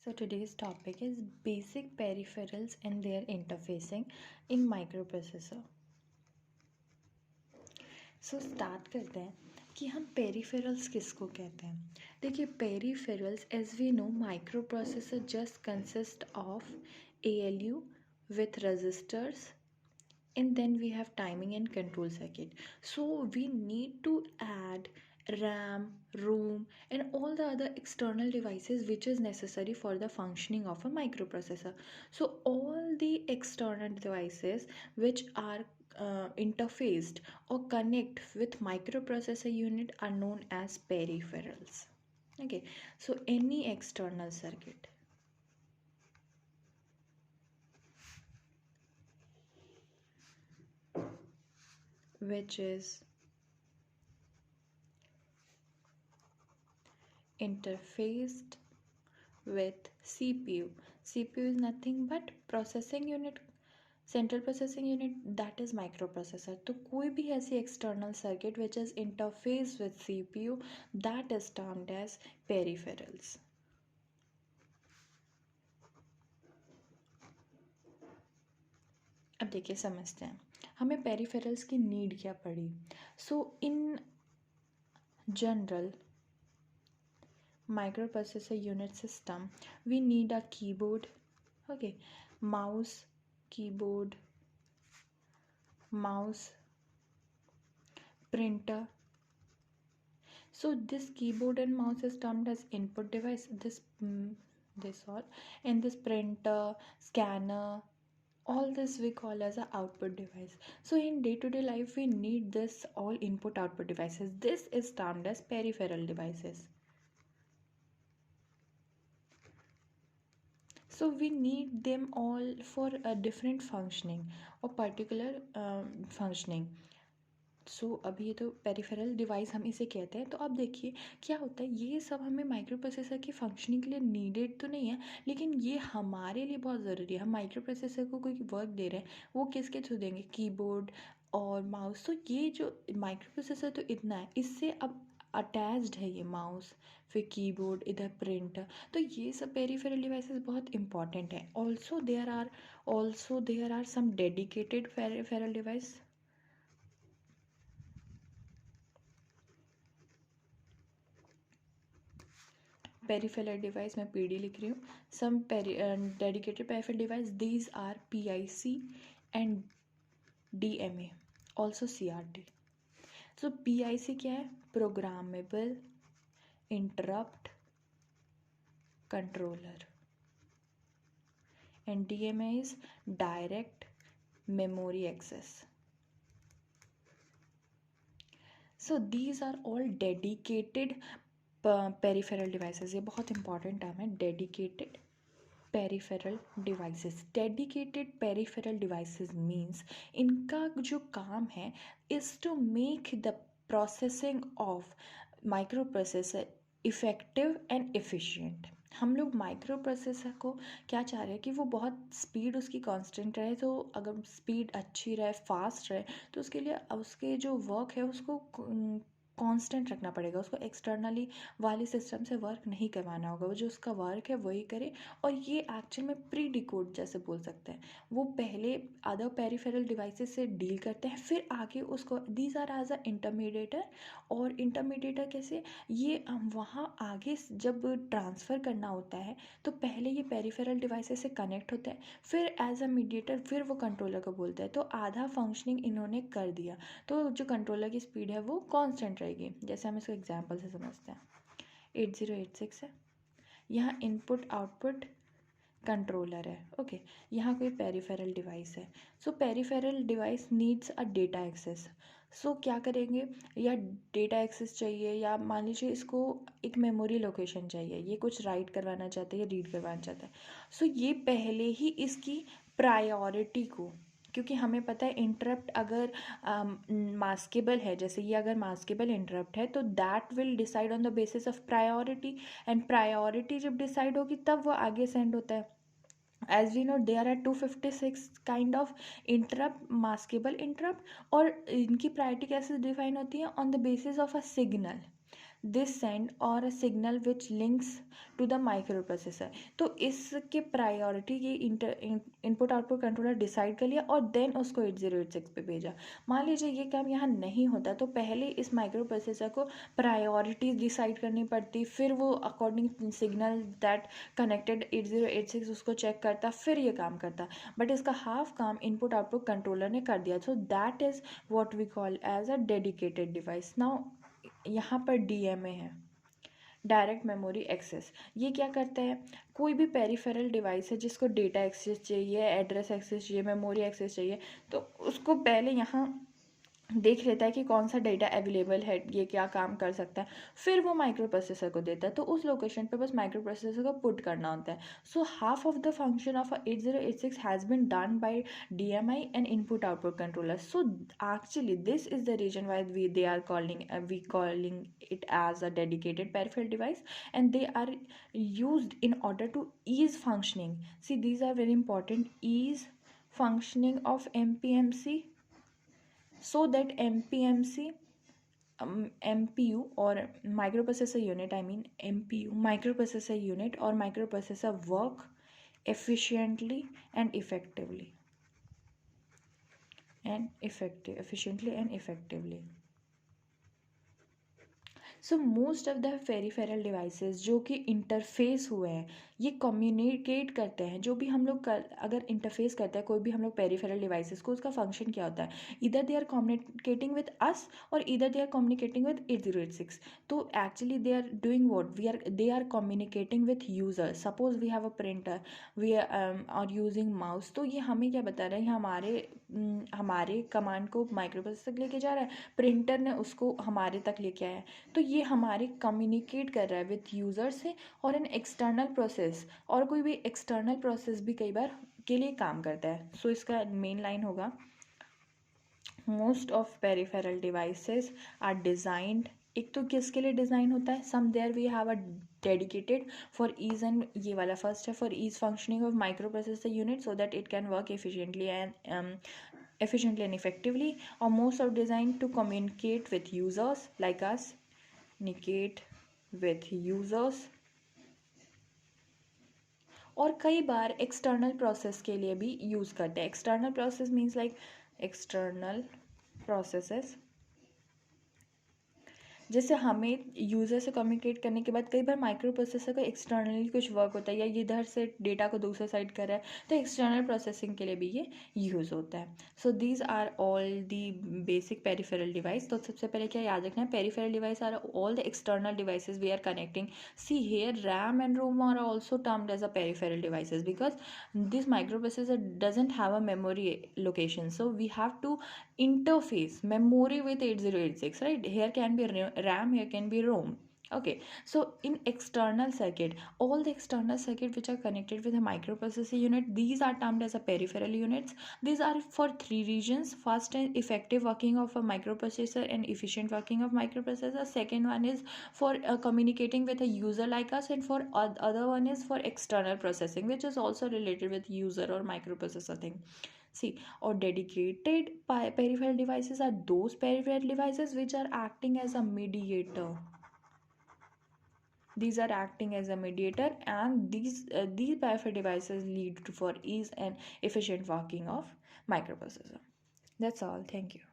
So today's topic is basic peripherals and their interfacing in microprocessor. So start करते हैं कि हम peripherals किसको कहते हैं. देखिए peripherals as we know microprocessor just consist of ALU with resistors and then we have timing and control circuit. So we need to add RAM, ROM and all the other external devices which is necessary for the functioning of a microprocessor. So all the external devices which are interfaced or connect with microprocessor unit are known as peripherals. Okay, so any external circuit which is interfaced with CPU. CPU is nothing but processing unit, central processing unit, that is microprocessor. तो कोई भी ऐसी external circuit which is interface with CPU that is termed as peripherals. अब देखिए समझते हैं हमें peripherals की नीड क्या पड़ी. So in general microprocessor unit system we need a keyboard, okay, mouse, keyboard, mouse, printer. So this keyboard and mouse is termed as input device. This all, and this printer, scanner, all this we call as a output device. So in day-to-day life we need this all input output devices. This is termed as peripheral devices. So we need them all for a different functioning or particular functioning. सो अभी ये तो peripheral device हम इसे कहते हैं. तो अब देखिए क्या होता है, ये सब हमें माइक्रो प्रोसेसर की फंक्शनिंग के लिए नीडेड तो नहीं है, लेकिन ये हमारे लिए बहुत ज़रूरी है. हम माइक्रो प्रोसेसर को कोई वर्क दे रहे हैं, वो किसके थ्रू देंगे, कीबोर्ड और माउस. तो ये जो माइक्रो प्रोसेसर तो इतना है, इससे अब अटैच्ड है ये माउस, फिर कीबोर्ड, इधर प्रिंटर. तो ये सब पेरिफेरल डिवाइसेस बहुत इंपॉर्टेंट है. Also there are some dedicated peripheral device. Peripheral device मैं पीडी लिख रही हूँ. Some dedicated peripheral device, these are PIC and DMA, also CRT. So PIC क्या है, programmable interrupt controller, and DMA is direct memory access. So these are all dedicated peripheral devices. ये बहुत important term है, dedicated peripheral devices. Dedicated peripheral devices means इनका जो काम है is to make the processing of micro processor effective and efficient. हम लोग micro processor को क्या चाह रहे हैं कि वो बहुत स्पीड उसकी कांस्टेंट रहे. तो अगर स्पीड अच्छी रहे, फास्ट रहे, तो उसके लिए उसके जो वर्क है उसको कांस्टेंट रखना पड़ेगा. उसको एक्सटर्नली वाले सिस्टम से वर्क नहीं करवाना होगा. वो जो उसका वर्क है वही करे. और ये एक्चुअल में प्री डिकोड जैसे बोल सकते हैं. वो पहले अदर पेरिफेरल डिवाइसेस से डील करते हैं, फिर आगे उसको, these are as a intermediator. और इंटरमीडिएटर कैसे, ये वहाँ आगे जब ट्रांसफ़र करना होता है तो पहले ये पेरिफेरल डिवाइसेस से कनेक्ट होता है, फिर एज अ मीडिएटर फिर वो कंट्रोलर को बोलता है. तो आधा फंक्शनिंग इन्होंने कर दिया, तो जो कंट्रोलर की स्पीड है वो कांस्टेंट रहेगी. जैसे हम इसको एग्जांपल से समझते हैं. 8086 है, यहाँ इनपुट आउटपुट कंट्रोलर है. ओके, यहाँ कोई पेरिफेरल डिवाइस है. So peripheral device needs a data access. So क्या करेंगे, या डेटा एक्सेस चाहिए, या मान लीजिए इसको एक मेमोरी लोकेशन चाहिए, ये कुछ राइट करवाना चाहता है या रीड करवाना चाहता है. सो ये पहले ही इसकी प्रायोरिटी को, क्योंकि हमें पता है इंटरप्ट अगर मास्केबल है, जैसे ये अगर मास्केबल इंटरप्ट है तो that will decide on the basis of priority. And priority जब डिसाइड होगी तब वो आगे सेंड होता है. As we know there are 256 kind of interrupt, maskable interrupt. और इनकी प्रायोरिटी कैसे डिफाइन होती है, on the basis of a signal. this send or a signal which links to the microprocessor. तो इसके प्रायोरिटी ये इनपुट आउटपुट कंट्रोलर डिसाइड कर लिया और देन उसको 8086 पे भेजा। मान लीजिए ये काम यहाँ नहीं होता तो पहले इस माइक्रो प्रोसेसर को प्रायोरिटीज डिसाइड करनी पड़ती, फिर वो अकॉर्डिंग सिग्नल दैट कनेक्टेड 8086 उसको चेक करता, फिर ये काम करता। बट इसका हाफ काम इनपुट आउटपुट कंट्रोलर ने कर दिया। So that is what we call as a dedicated device. Now यहाँ पर DMA है, डायरेक्ट मेमोरी एक्सेस। ये क्या करता है, कोई भी पेरिफेरल डिवाइस है जिसको डेटा एक्सेस चाहिए, एड्रेस एक्सेस चाहिए, मेमोरी एक्सेस चाहिए, तो उसको पहले यहाँ देख लेता है कि कौन सा डेटा अवेलेबल है, ये क्या काम कर सकता है, फिर वो माइक्रो प्रोसेसर को देता है। तो उस लोकेशन पे बस माइक्रो प्रोसेसर को पुट करना होता है। So half of the function of 8086 has been done by DMI and input output controller. So actually this is the reason why they are calling it as a dedicated peripheral device, and they are used in order to ease functioning. See, these are very important: ease functioning of MPMC, so that MPU or microprocessor unit, I mean MPU microprocessor unit or microprocessor work efficiently and effectively and effectively. So most of the peripheral devices जो कि interface हुए हैं, ये communicate करते हैं। जो भी हम लोग अगर इंटरफेस करते हैं कोई भी हम लोग पेरिफेरल डिवाइसेस को, उसका फंक्शन क्या होता है, इधर they are communicating with us और इधर दे आर कम्युनिकेटिंग विद 8086। तो actually they are doing what, they are communicating with user. Suppose we have a printer, we are using mouse, तो ये हमें क्या बता रहा है, हमारे कमांड को माइक्रो प्रोसेसर तक लेके जा रहा है, प्रिंटर ने उसको हमारे तक लेके आया है। तो ये हमारे कम्युनिकेट कर रहा है विथ यूज़र से और एन एक्सटर्नल प्रोसेस, और कोई भी एक्सटर्नल प्रोसेस भी कई बार के लिए काम करता है। सो इसका मेन लाइन होगा, most of peripheral devices are designed, एक तो किसके लिए डिज़ाइन होता है, some there we have a dedicated for ease, and ये वाला फर्स्ट है, for ease functioning of micro processor unit so that it can work efficiently and effectively, or most are designed to communicate with users like us, communicate with users, और कई बार external process के लिए भी use करते हैं। External process means like external processes, जैसे हमें user से कम्युनिकेट करने के बाद कई बार माइक्रो प्रोसेसर का एक्सटर्नली कुछ वर्क होता है या इधर से डेटा को दूसरे साइड कर रहा है, तो एक्सटर्नल प्रोसेसिंग के लिए भी ये यूज़ होता है। So these are all the basic peripheral device. तो सबसे पहले क्या याद रखना है, peripheral device are all the external devices we are connecting. See here RAM and ROM are also termed as a peripheral devices because this micro processor doesn't have a memory location, so we have to interface memory with 8086, right? Here can be RAM, here can be ROM. Okay, so in external circuit, all the external circuit which are connected with a microprocessor unit, these are termed as a peripheral units. These are for three regions. First is effective working of a microprocessor and efficient working of microprocessor. Second one is for communicating with a user like us, and for other one is for external processing, which is also related with user or microprocessor thing. See, or dedicated peripheral devices are those peripheral devices which are acting as a mediator. These are acting as a mediator, and these peripheral devices lead to for ease and efficient working of microprocessor. That's all. Thank you.